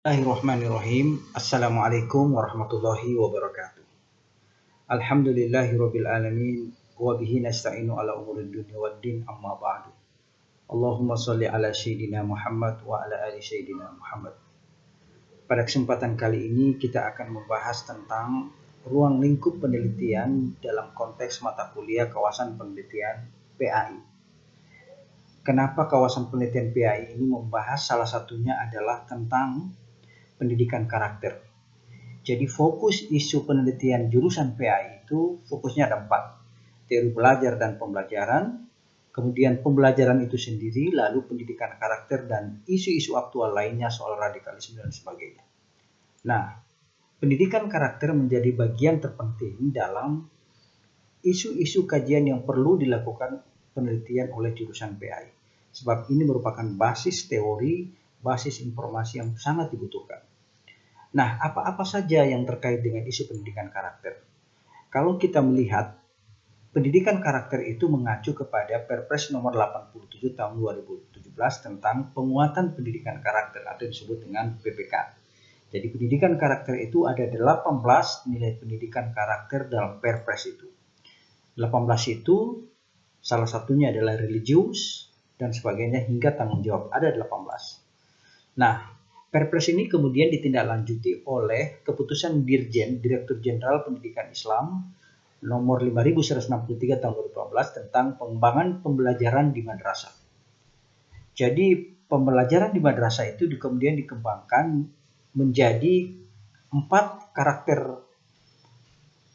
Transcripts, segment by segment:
Bismillahirrahmanirrahim. Assalamualaikum warahmatullahi wabarakatuh. Alhamdulillahirabbil alamin wa bihi nasta'inu ala umurid dunya waddin amma ba'du. Allahumma shalli ala sayyidina Muhammad wa ala ali sayyidina Muhammad. Pada kesempatan kali ini kita akan membahas tentang ruang lingkup penelitian dalam konteks mata kuliah kawasan penelitian PAI. Kenapa kawasan penelitian PAI ini membahas salah satunya adalah tentang pendidikan karakter. Jadi fokus isu penelitian jurusan PAI itu fokusnya ada 4. Teori belajar dan pembelajaran, kemudian pembelajaran itu sendiri, lalu pendidikan karakter dan isu-isu aktual lainnya soal radikalisme dan sebagainya. Nah, pendidikan karakter menjadi bagian terpenting dalam isu-isu kajian yang perlu dilakukan penelitian oleh jurusan PAI. Sebab ini merupakan basis teori, basis informasi yang sangat dibutuhkan. Nah, apa-apa saja yang terkait dengan isu pendidikan karakter? Kalau kita melihat, pendidikan karakter itu mengacu kepada Perpres nomor 87 tahun 2017 tentang penguatan pendidikan karakter atau disebut dengan PPK. Jadi pendidikan karakter itu ada 18 nilai pendidikan karakter dalam Perpres itu. 18 itu salah satunya adalah religius dan sebagainya hingga tanggung jawab. Ada 18. Nah, Perpres ini kemudian ditindaklanjuti oleh keputusan Dirjen, Direktur Jenderal Pendidikan Islam nomor 5163 tahun 2018 tentang pengembangan pembelajaran di madrasah. Jadi pembelajaran di madrasah itu kemudian dikembangkan menjadi 4 karakter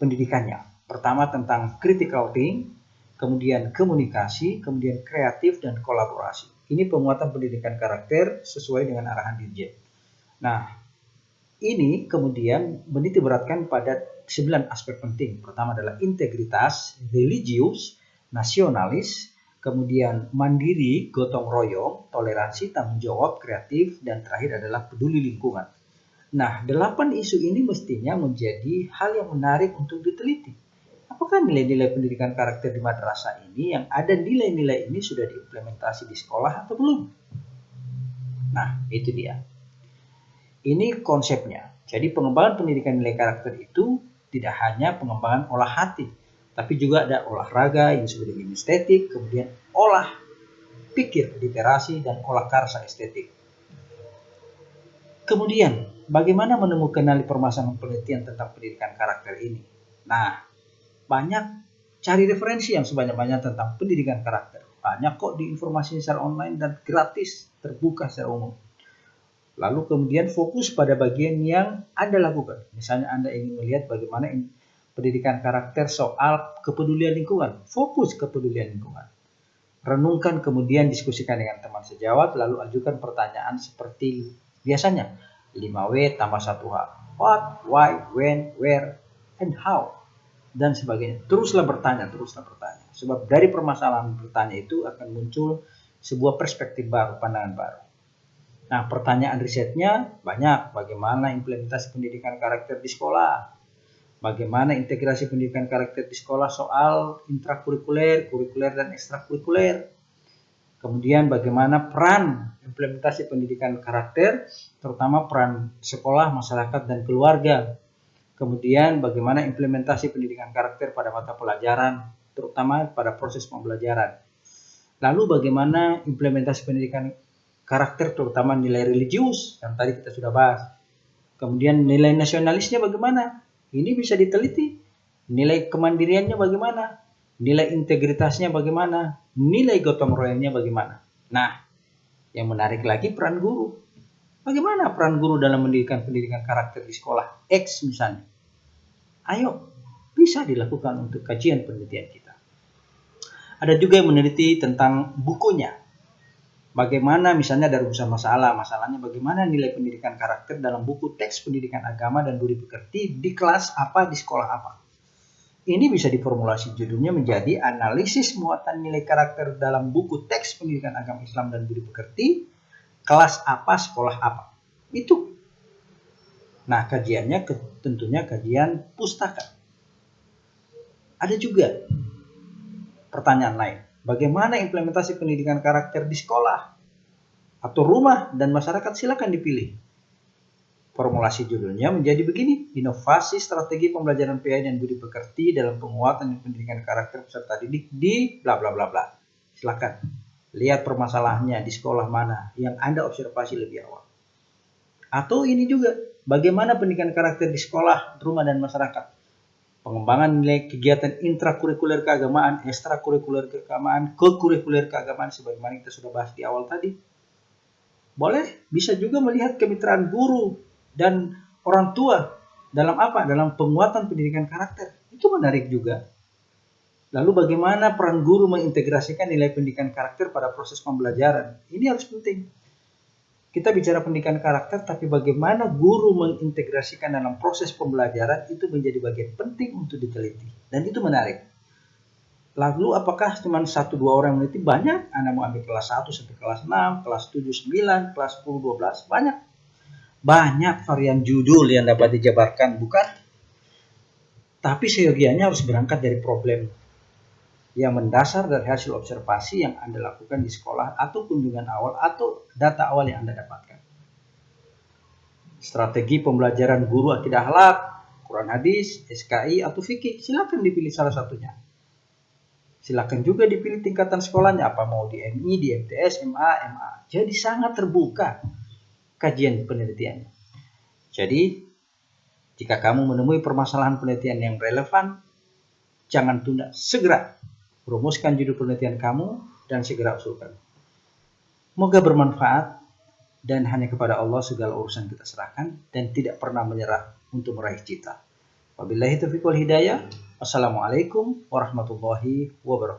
pendidikannya. Pertama tentang critical thinking, kemudian komunikasi, kemudian kreatif dan kolaborasi. Ini penguatan pendidikan karakter sesuai dengan arahan Dirjen. Nah, ini kemudian menitikberatkan pada 9 aspek penting. Pertama adalah integritas, religius, nasionalis, kemudian mandiri, gotong royong, toleransi, tanggung jawab, kreatif, dan terakhir adalah peduli lingkungan. Nah, 8 isu ini mestinya menjadi hal yang menarik untuk diteliti. Apakah nilai-nilai pendidikan karakter di madrasah ini, yang ada nilai-nilai ini sudah diimplementasi di sekolah atau belum? Nah, itu dia. Ini konsepnya. Jadi pengembangan pendidikan nilai karakter itu tidak hanya pengembangan olah hati, tapi juga ada olahraga yang disebut dengan estetik, kemudian olah pikir, literasi, dan olah karsa estetik. Kemudian, bagaimana menemukan permasalahan penelitian tentang pendidikan karakter ini? Nah, banyak cari referensi yang sebanyak-banyak tentang pendidikan karakter. Banyak kok di informasi secara online dan gratis, terbuka secara umum. Lalu kemudian fokus pada bagian yang Anda lakukan. Misalnya Anda ingin melihat bagaimana pendidikan karakter soal kepedulian lingkungan. Fokus kepedulian lingkungan. Renungkan kemudian diskusikan dengan teman sejawat, lalu ajukan pertanyaan seperti biasanya. 5W tambah 1H. What, why, when, where, and how. Dan sebagainya. Teruslah bertanya. Sebab dari permasalahan bertanya itu akan muncul sebuah perspektif baru, pandangan baru. Nah, pertanyaan risetnya banyak. Bagaimana implementasi pendidikan karakter di sekolah? Bagaimana integrasi pendidikan karakter di sekolah soal intrakurikuler, kurikuler, dan ekstrakurikuler? Kemudian bagaimana peran implementasi pendidikan karakter, terutama peran sekolah, masyarakat, dan keluarga? Kemudian bagaimana implementasi pendidikan karakter pada mata pelajaran, terutama pada proses pembelajaran? Lalu bagaimana implementasi pendidikan karakter terutama nilai religius yang tadi kita sudah bahas. Kemudian nilai nasionalisnya bagaimana? Ini bisa diteliti. Nilai kemandiriannya bagaimana? Nilai integritasnya bagaimana? Nilai gotong royongnya bagaimana? Nah, yang menarik lagi peran guru. Bagaimana peran guru dalam mendidikan pendidikan karakter di sekolah? X misalnya. Ayo, bisa dilakukan untuk kajian penelitian kita. Ada juga yang meneliti tentang bukunya. Bagaimana misalnya ada rumusan masalahnya bagaimana nilai pendidikan karakter dalam buku teks pendidikan agama dan budi pekerti di kelas apa, di sekolah apa. Ini bisa diformulasi judulnya menjadi analisis muatan nilai karakter dalam buku teks pendidikan agama Islam dan budi pekerti, kelas apa, sekolah apa. Itu. Nah, kajiannya tentunya kajian pustaka. Ada juga pertanyaan lain. Bagaimana implementasi pendidikan karakter di sekolah atau rumah dan masyarakat? Silakan dipilih. Formulasi judulnya menjadi begini, inovasi strategi pembelajaran PI dan budi pekerti dalam penguatan dan pendidikan karakter peserta didik di bla bla bla bla. Silakan lihat permasalahannya di sekolah mana yang Anda observasi lebih awal. Atau ini juga, bagaimana pendidikan karakter di sekolah, rumah, dan masyarakat. Pengembangan nilai kegiatan intrakurikuler keagamaan, ekstrakurikuler keagamaan, kekurikuler keagamaan, sebagaimana kita sudah bahas di awal tadi. Boleh, bisa juga melihat kemitraan guru dan orang tua dalam apa? Dalam penguatan pendidikan karakter. Itu menarik juga. Lalu bagaimana peran guru mengintegrasikan nilai pendidikan karakter pada proses pembelajaran? Ini harus penting. Kita bicara pendidikan karakter, tapi bagaimana guru mengintegrasikan dalam proses pembelajaran itu menjadi bagian penting untuk diteliti. Dan itu menarik. Lalu apakah cuma 1-2 orang meneliti? Banyak. Anda mau ambil kelas 1 sampai kelas 6, kelas 7, 9, kelas 10, 12. Banyak. Banyak varian judul yang dapat dijabarkan, bukan? Tapi seyogianya harus berangkat dari problem yang mendasar dari hasil observasi yang Anda lakukan di sekolah atau kunjungan awal atau data awal yang Anda dapatkan. Strategi pembelajaran guru akidah akhlak, Quran hadis, SKI atau fikih, silakan dipilih salah satunya. Silakan juga dipilih tingkatan sekolahnya, apa mau di MI, di MTS, MA, MA. Jadi sangat terbuka kajian penelitiannya. Jadi jika kamu menemui permasalahan penelitian yang relevan, jangan tunda, segera rumuskan judul penelitian kamu dan segera usulkan. Semoga bermanfaat dan hanya kepada Allah segala urusan kita serahkan dan tidak pernah menyerah untuk meraih cita. Wabillahi taufiq wal hidayah. Wassalamualaikum warahmatullahi wabarakatuh.